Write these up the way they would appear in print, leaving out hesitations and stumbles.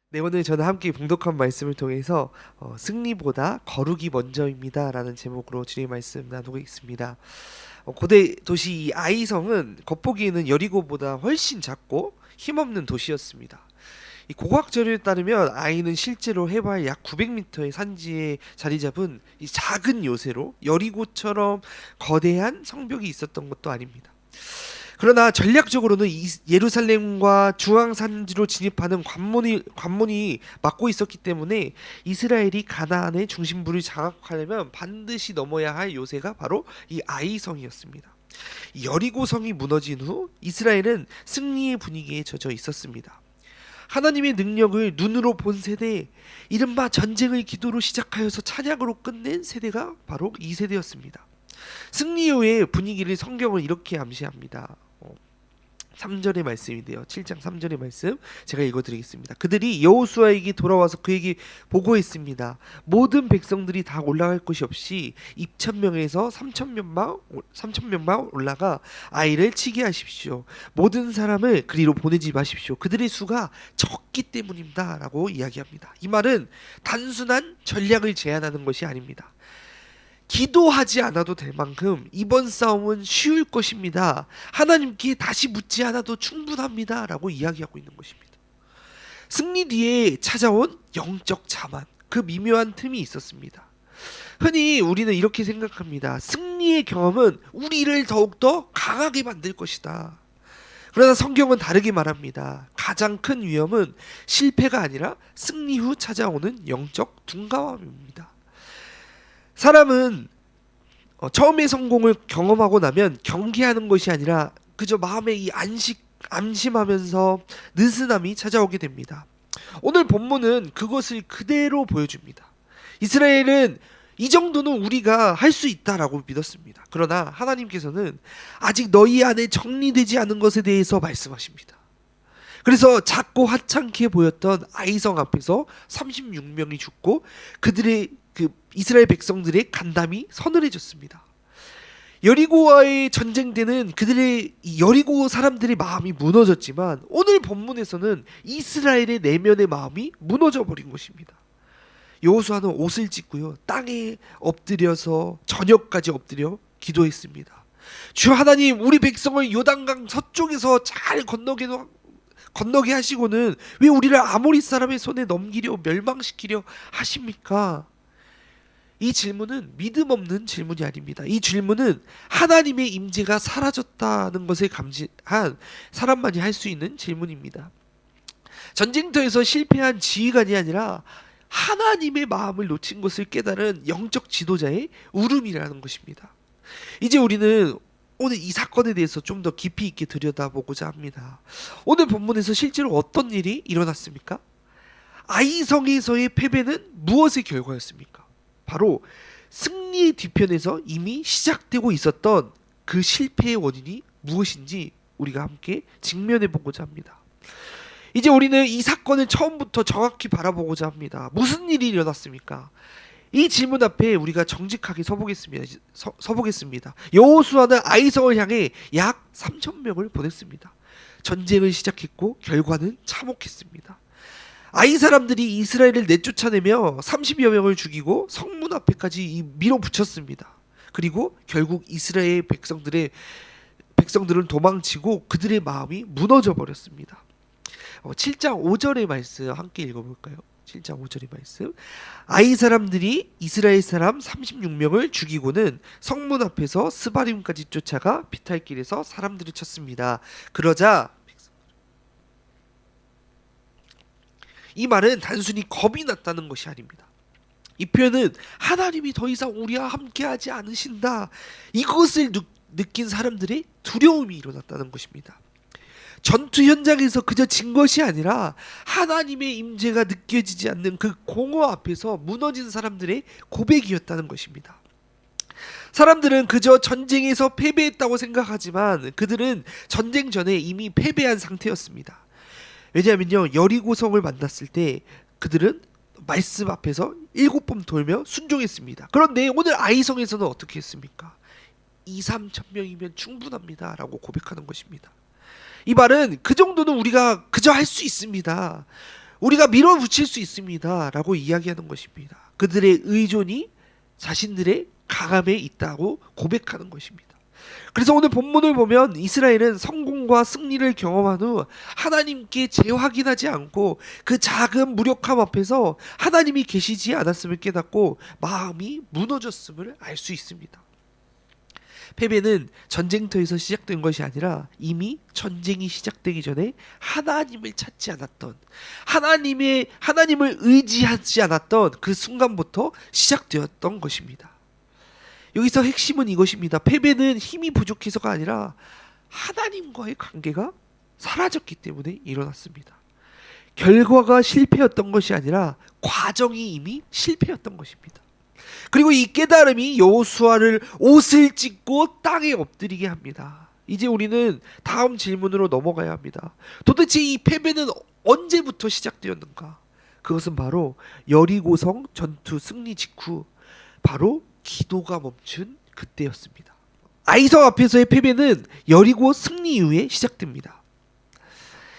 네, 오늘 저는 함께 봉독한 말씀을 통해서 승리보다 거룩이 먼저입니다 라는 제목으로 주님의 말씀 나누고 있습니다. 고대 도시 이 아이성은 겉보기에는 여리고보다 훨씬 작고 힘없는 도시였습니다. 이 고고학 자료에 따르면 아이는 실제로 해발 약 900m의 산지에 자리 잡은 이 작은 요새로 여리고처럼 거대한 성벽이 있었던 것도 아닙니다. 그러나 전략적으로는 예루살렘과 중앙산지로 진입하는 관문이 막고 있었기 때문에 이스라엘이 가나안의 중심부를 장악하려면 반드시 넘어야 할 요새가 바로 이 아이성이었습니다. 이 여리고성이 무너진 후 이스라엘은 승리의 분위기에 젖어 있었습니다. 하나님의 능력을 눈으로 본 세대, 이른바 전쟁을 기도로 시작하여서 찬양으로 끝낸 세대가 바로 이 세대였습니다. 승리 후의 분위기를 성경은 이렇게 암시합니다. 3절의 말씀인데요. 7장 3절의 말씀 제가 읽어드리겠습니다. 그들이 여호수아에게 돌아와서 그에게 보고했습니다. 모든 백성들이 다 올라갈 곳이 없이 입천명에서 3천명만 올라가 아이를 치게 하십시오. 모든 사람을 그리로 보내지 마십시오. 그들의 수가 적기 때문입니다 라고 이야기합니다. 이 말은 단순한 전략을 제안하는 것이 아닙니다. 기도하지 않아도 될 만큼 이번 싸움은 쉬울 것입니다. 하나님께 다시 묻지 않아도 충분합니다 라고 이야기하고 있는 것입니다. 승리 뒤에 찾아온 영적 자만, 그 미묘한 틈이 있었습니다. 흔히 우리는 이렇게 생각합니다. 승리의 경험은 우리를 더욱더 강하게 만들 것이다. 그러나 성경은 다르게 말합니다. 가장 큰 위험은 실패가 아니라 승리 후 찾아오는 영적 둔감함입니다. 사람은 처음에 성공을 경험하고 나면 경계하는 것이 아니라 그저 마음에 이 안심하면서 느슨함이 찾아오게 됩니다. 오늘 본문은 그것을 그대로 보여줍니다. 이스라엘은 이 정도는 우리가 할 수 있다라고 믿었습니다. 그러나 하나님께서는 아직 너희 안에 정리되지 않은 것에 대해서 말씀하십니다. 그래서 작고 하찮게 보였던 아이성 앞에서 36명이 죽고 그들의 이스라엘 백성들의 간담이 서늘해졌습니다. 여리고와의 전쟁 때는 그들의 이 여리고 사람들의 마음이 무너졌지만 오늘 본문에서는 이스라엘의 내면의 마음이 무너져 버린 것입니다. 여호수아는 옷을 찢고요, 땅에 엎드려서 저녁까지 엎드려 기도했습니다. 주 하나님, 우리 백성을 요단강 서쪽에서 잘 건너게 하시고는 왜 우리를 아모리 사람의 손에 넘기려 멸망시키려 하십니까? 이 질문은 믿음 없는 질문이 아닙니다. 이 질문은 하나님의 임재가 사라졌다는 것을 감지한 사람만이 할 수 있는 질문입니다. 전쟁터에서 실패한 지휘관이 아니라 하나님의 마음을 놓친 것을 깨달은 영적 지도자의 울음이라는 것입니다. 이제 우리는 오늘 이 사건에 대해서 좀 더 깊이 있게 들여다보고자 합니다. 오늘 본문에서 실제로 어떤 일이 일어났습니까? 아이성에서의 패배는 무엇의 결과였습니까? 바로 승리의 뒤편에서 이미 시작되고 있었던 그 실패의 원인이 무엇인지 우리가 함께 직면해 보고자 합니다. 이제 우리는 이 사건을 처음부터 정확히 바라보고자 합니다. 무슨 일이 일어났습니까? 이 질문 앞에 우리가 정직하게 서보겠습니다. 여호수아는 아이성을 향해 약 3,000명을 보냈습니다. 전쟁을 시작했고 결과는 참혹했습니다. 아이 사람들이 이스라엘을 내쫓아내며 30여 명을 죽이고 성문 앞에까지 밀어붙였습니다. 그리고 결국 이스라엘 백성들은 도망치고 그들의 마음이 무너져 버렸습니다. 7장 5절의 말씀 함께 읽어볼까요? 7장 5절의 말씀. 아이 사람들이 이스라엘 사람 36명을 죽이고는 성문 앞에서 스바림까지 쫓아가 비탈길에서 사람들을 쳤습니다. 그러자 이 말은 단순히 겁이 났다는 것이 아닙니다. 이 표현은 하나님이 더 이상 우리와 함께하지 않으신다, 이것을 느낀 사람들의 두려움이 일어났다는 것입니다. 전투 현장에서 그저 진 것이 아니라 하나님의 임재가 느껴지지 않는 그 공허 앞에서 무너진 사람들의 고백이었다는 것입니다. 사람들은 그저 전쟁에서 패배했다고 생각하지만 그들은 전쟁 전에 이미 패배한 상태였습니다. 왜냐하면요, 여리고성을 만났을 때 그들은 말씀 앞에서 7번 돌며 순종했습니다. 그런데 오늘 아이성에서는 어떻게 했습니까? 2, 3천 명이면 충분합니다 라고 고백하는 것입니다. 이 말은 그 정도는 우리가 그저 할 수 있습니다. 우리가 밀어붙일 수 있습니다라고 이야기하는 것입니다. 그들의 의존이 자신들의 강함에 있다고 고백하는 것입니다. 그래서 오늘 본문을 보면 이스라엘은 성공과 승리를 경험한 후 하나님께 재확인하지 않고 그 작은 무력함 앞에서 하나님이 계시지 않았음을 깨닫고 마음이 무너졌음을 알 수 있습니다. 패배는 전쟁터에서 시작된 것이 아니라 이미 전쟁이 시작되기 전에 하나님을 찾지 않았던, 하나님을 의지하지 않았던 그 순간부터 시작되었던 것입니다. 여기서 핵심은 이것입니다. 패배는 힘이 부족해서가 아니라 하나님과의 관계가 사라졌기 때문에 일어났습니다. 결과가 실패였던 것이 아니라 과정이 이미 실패였던 것입니다. 그리고 이 깨달음이 여호수아를 옷을 찢고 땅에 엎드리게 합니다. 이제 우리는 다음 질문으로 넘어가야 합니다. 도대체 이 패배는 언제부터 시작되었는가? 그것은 바로 여리고성 전투 승리 직후 바로 기도가 멈춘 그때였습니다. 아이성 앞에서의 패배는 여리고 승리 이후에 시작됩니다.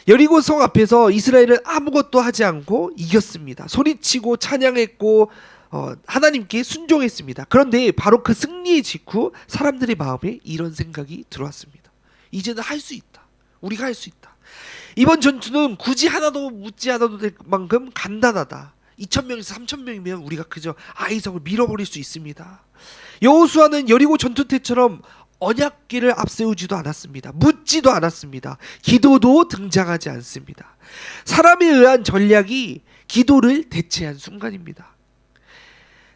여리고 성 앞에서 이스라엘은 아무것도 하지 않고 이겼습니다. 소리치고 찬양했고 하나님께 순종했습니다. 그런데 바로 그 승리의 직후 사람들의 마음에 이런 생각이 들어왔습니다. 이제는 할 수 있다. 우리가 할 수 있다. 이번 전투는 굳이 하나도 묻지 않아도 될 만큼 간단하다. 2,000명에서 3,000명이면 우리가 그저 아이성을 밀어버릴 수 있습니다. 여호수아는 여리고 전투 때처럼 언약궤를 앞세우지도 않았습니다. 묻지도 않았습니다. 기도도 등장하지 않습니다. 사람에 의한 전략이 기도를 대체한 순간입니다.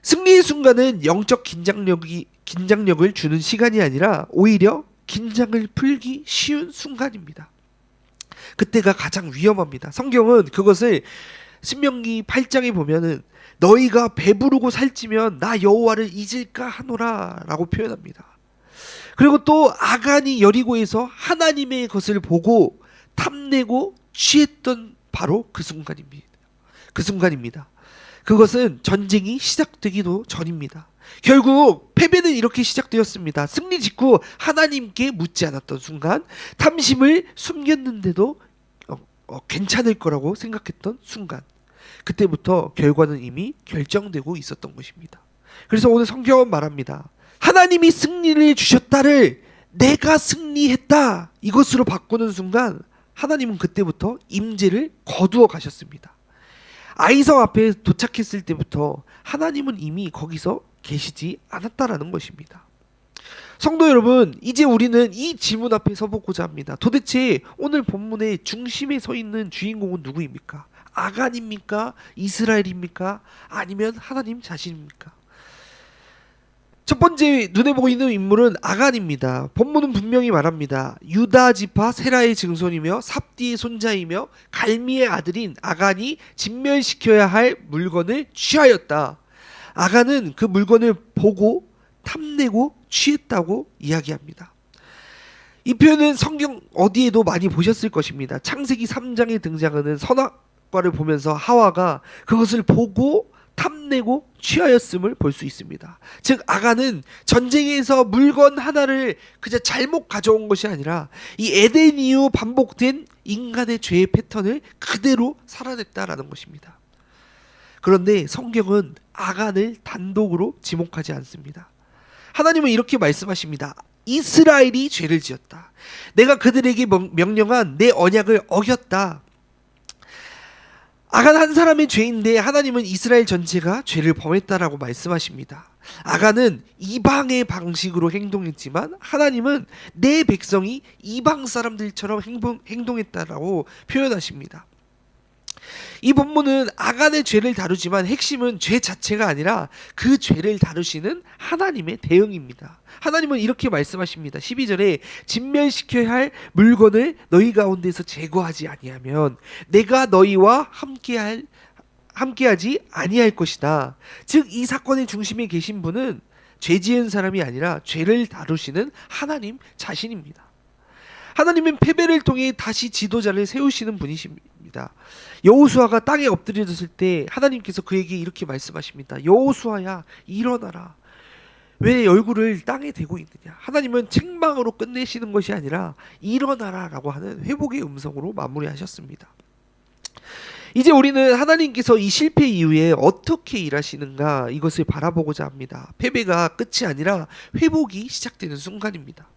승리의 순간은 영적 긴장력을 주는 시간이 아니라 오히려 긴장을 풀기 쉬운 순간입니다. 그때가 가장 위험합니다. 성경은 그것을 신명기 8장에 보면은 너희가 배부르고 살찌면 나 여호와를 잊을까 하노라 라고 표현합니다. 그리고 또 아간이 여리고에서 하나님의 것을 보고 탐내고 취했던 바로 그 순간입니다. 그것은 전쟁이 시작되기도 전입니다. 결국 패배는 이렇게 시작되었습니다. 승리 직후 하나님께 묻지 않았던 순간, 탐심을 숨겼는데도 괜찮을 거라고 생각했던 순간, 그때부터 결과는 이미 결정되고 있었던 것입니다. 그래서 오늘 성경은 말합니다. 하나님이 승리를 주셨다를 내가 승리했다 이것으로 바꾸는 순간 하나님은 그때부터 임재를 거두어 가셨습니다. 아이성 앞에 도착했을 때부터 하나님은 이미 거기서 계시지 않았다라는 것입니다. 성도 여러분, 이제 우리는 이 질문 앞에 서보고자 합니다. 도대체 오늘 본문의 중심에 서 있는 주인공은 누구입니까? 아간입니까? 이스라엘입니까? 아니면 하나님 자신입니까? 첫 번째 눈에 보이는 인물은 아간입니다. 본문은 분명히 말합니다. 유다 지파 세라의 증손이며 삽디의 손자이며 갈미의 아들인 아간이 진멸시켜야 할 물건을 취하였다. 아간은 그 물건을 보고 탐내고 취했다고 이야기합니다. 이 표현은 성경 어디에도 많이 보셨을 것입니다. 창세기 3장에 등장하는 선악과를 보면서 하와가 그것을 보고 탐내고 취하였음을 볼 수 있습니다. 즉 아간은 전쟁에서 물건 하나를 그저 잘못 가져온 것이 아니라 이 에덴 이후 반복된 인간의 죄의 패턴을 그대로 살아냈다라는 것입니다. 그런데 성경은 아간을 단독으로 지목하지 않습니다. 하나님은 이렇게 말씀하십니다. 이스라엘이 죄를 지었다. 내가 그들에게 명령한 내 언약을 어겼다. 아간 한 사람의 죄인데 하나님은 이스라엘 전체가 죄를 범했다라고 말씀하십니다. 아간은 이방의 방식으로 행동했지만 하나님은 내 백성이 이방 사람들처럼 행동했다라고 표현하십니다. 이 본문은 아간의 죄를 다루지만 핵심은 죄 자체가 아니라 그 죄를 다루시는 하나님의 대응입니다. 하나님은 이렇게 말씀하십니다. 12절에 진멸시켜야 할 물건을 너희 가운데서 제거하지 아니하면 내가 너희와 함께하지 아니할 것이다. 즉 이 사건의 중심에 계신 분은 죄 지은 사람이 아니라 죄를 다루시는 하나님 자신입니다. 하나님은 패배를 통해 다시 지도자를 세우시는 분이십니다. 여호수아가 땅에 엎드려졌을 때 하나님께서 그에게 이렇게 말씀하십니다. 여호수아야 일어나라. 왜 얼굴을 땅에 대고 있느냐. 하나님은 책망으로 끝내시는 것이 아니라 일어나라 라고 하는 회복의 음성으로 마무리하셨습니다. 이제 우리는 하나님께서 이 실패 이후에 어떻게 일하시는가 이것을 바라보고자 합니다. 패배가 끝이 아니라 회복이 시작되는 순간입니다.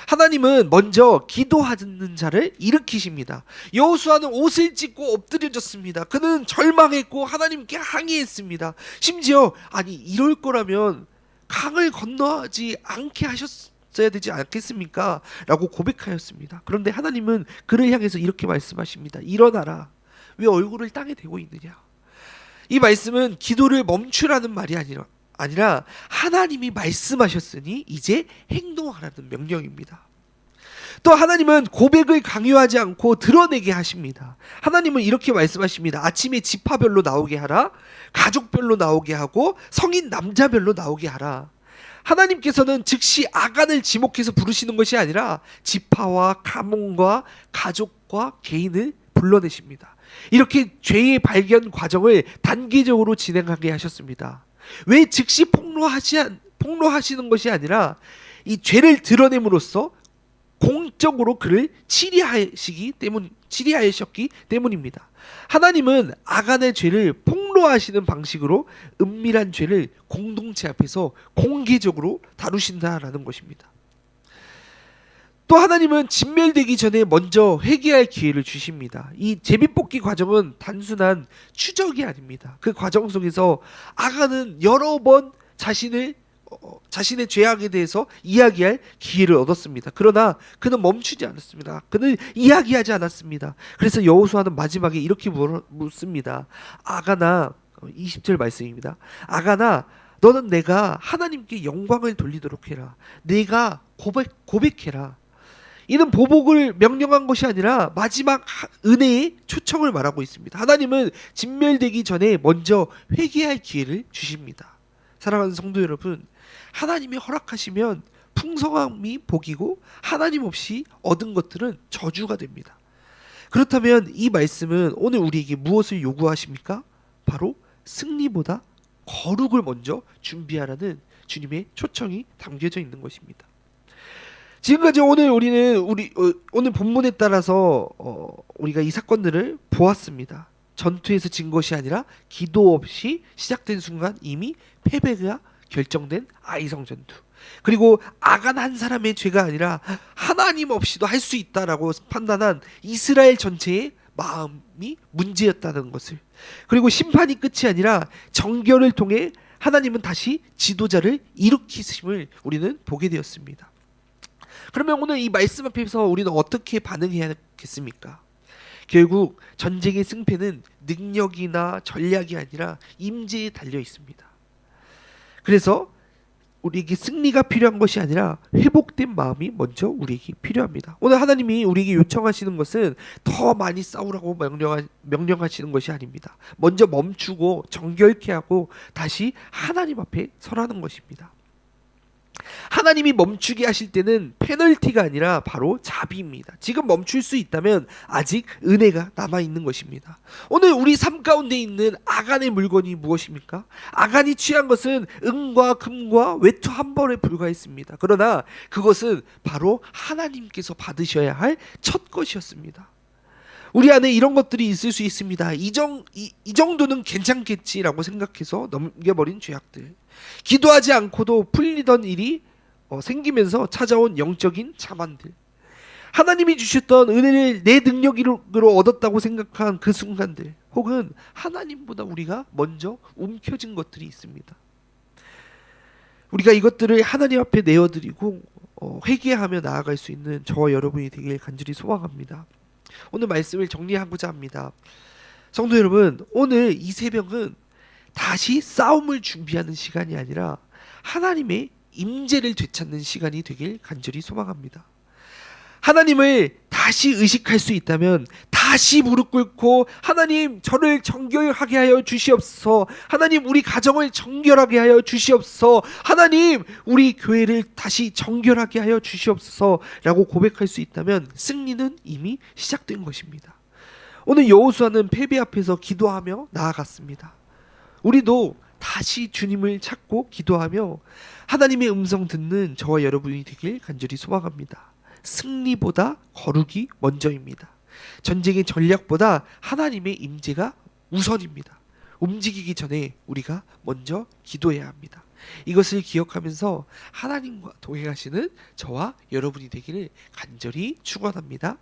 하나님은 먼저 기도하는 자를 일으키십니다. 여호수아는 옷을 찢고 엎드려졌습니다. 그는 절망했고 하나님께 항의했습니다. 심지어 아니 이럴 거라면 강을 건너지 않게 하셨어야 되지 않겠습니까? 라고 고백하였습니다. 그런데 하나님은 그를 향해서 이렇게 말씀하십니다. 일어나라. 왜 얼굴을 땅에 대고 있느냐? 이 말씀은 기도를 멈추라는 말이 아니라 하나님이 말씀하셨으니 이제 행동하라는 명령입니다. 또 하나님은 고백을 강요하지 않고 드러내게 하십니다. 하나님은 이렇게 말씀하십니다. 아침에 지파별로 나오게 하라. 가족별로 나오게 하고 성인 남자별로 나오게 하라. 하나님께서는 즉시 아간을 지목해서 부르시는 것이 아니라 지파와 가문과 가족과 개인을 불러내십니다. 이렇게 죄의 발견 과정을 단계적으로 진행하게 하셨습니다. 왜 즉시 폭로하시는 것이 아니라 이 죄를 드러냄으로써 공적으로 그를 치리하셨기 때문입니다. 하나님은 아간의 죄를 폭로하시는 방식으로 은밀한 죄를 공동체 앞에서 공개적으로 다루신다라는 것입니다. 또 하나님은 진멸되기 전에 먼저 회개할 기회를 주십니다. 이 제비뽑기 과정은 단순한 추적이 아닙니다. 그 과정 속에서 아간은 여러 번 자신의 죄악에 대해서 이야기할 기회를 얻었습니다. 그러나 그는 멈추지 않았습니다. 그는 이야기하지 않았습니다. 그래서 여호수아는 마지막에 이렇게 묻습니다. 아간아, 20절 말씀입니다. 아간아, 너는 내가 하나님께 영광을 돌리도록 해라. 내가 고백해라. 이는 보복을 명령한 것이 아니라 마지막 은혜의 초청을 말하고 있습니다. 하나님은 진멸되기 전에 먼저 회개할 기회를 주십니다. 사랑하는 성도 여러분, 하나님이 허락하시면 풍성함이 복이고 하나님 없이 얻은 것들은 저주가 됩니다. 그렇다면 이 말씀은 오늘 우리에게 무엇을 요구하십니까? 바로 승리보다 거룩을 먼저 준비하라는 주님의 초청이 담겨져 있는 것입니다. 지금까지 오늘 오늘 본문에 따라서 우리가 이 사건들을 보았습니다. 전투에서 진 것이 아니라 기도 없이 시작된 순간 이미 패배가 결정된 아이성 전투. 그리고 아간 한 사람의 죄가 아니라 하나님 없이도 할 수 있다라고 판단한 이스라엘 전체의 마음이 문제였다는 것을. 그리고 심판이 끝이 아니라 정결을 통해 하나님은 다시 지도자를 일으키심을 우리는 보게 되었습니다. 그러면 오늘 이 말씀 앞에서 우리는 어떻게 반응해야겠습니까? 결국 전쟁의 승패는 능력이나 전략이 아니라 임재에 달려 있습니다. 그래서 우리에게 승리가 필요한 것이 아니라 회복된 마음이 먼저 우리에게 필요합니다. 오늘 하나님이 우리에게 요청하시는 것은 더 많이 싸우라고 명령하시는 것이 아닙니다. 먼저 멈추고 정결케 하고 다시 하나님 앞에 서라는 것입니다. 하나님이 멈추게 하실 때는 페널티가 아니라 바로 자비입니다. 지금 멈출 수 있다면 아직 은혜가 남아있는 것입니다. 오늘 우리 삶 가운데 있는 아간의 물건이 무엇입니까? 아간이 취한 것은 은과 금과 외투 한 벌에 불과했습니다. 그러나 그것은 바로 하나님께서 받으셔야 할 첫 것이었습니다. 우리 안에 이런 것들이 있을 수 있습니다. 이 정도는 괜찮겠지라고 생각해서 넘겨버린 죄악들, 기도하지 않고도 풀리던 일이 생기면서 찾아온 영적인 자만들, 하나님이 주셨던 은혜를 내 능력으로 얻었다고 생각한 그 순간들, 혹은 하나님보다 우리가 먼저 움켜진 것들이 있습니다. 우리가 이것들을 하나님 앞에 내어드리고 회개하며 나아갈 수 있는 저와 여러분이 되길 간절히 소망합니다. 오늘 말씀을 정리하고자 합니다. 성도 여러분, 오늘 이 새벽은 다시 싸움을 준비하는 시간이 아니라 하나님의 임재를 되찾는 시간이 되길 간절히 소망합니다. 하나님을 다시 의식할 수 있다면 다시 무릎 꿇고 하나님, 저를 정결하게 하여 주시옵소서. 하나님, 우리 가정을 정결하게 하여 주시옵소서. 하나님, 우리 교회를 다시 정결하게 하여 주시옵소서 라고 고백할 수 있다면 승리는 이미 시작된 것입니다. 오늘 여호수아는 패배 앞에서 기도하며 나아갔습니다. 우리도 다시 주님을 찾고 기도하며 하나님의 음성 듣는 저와 여러분이 되길 간절히 소망합니다. 승리보다 거룩이 먼저입니다. 전쟁의 전략보다 하나님의 임재가 우선입니다. 움직이기 전에 우리가 먼저 기도해야 합니다. 이것을 기억하면서 하나님과 동행하시는 저와 여러분이 되기를 간절히 축원합니다.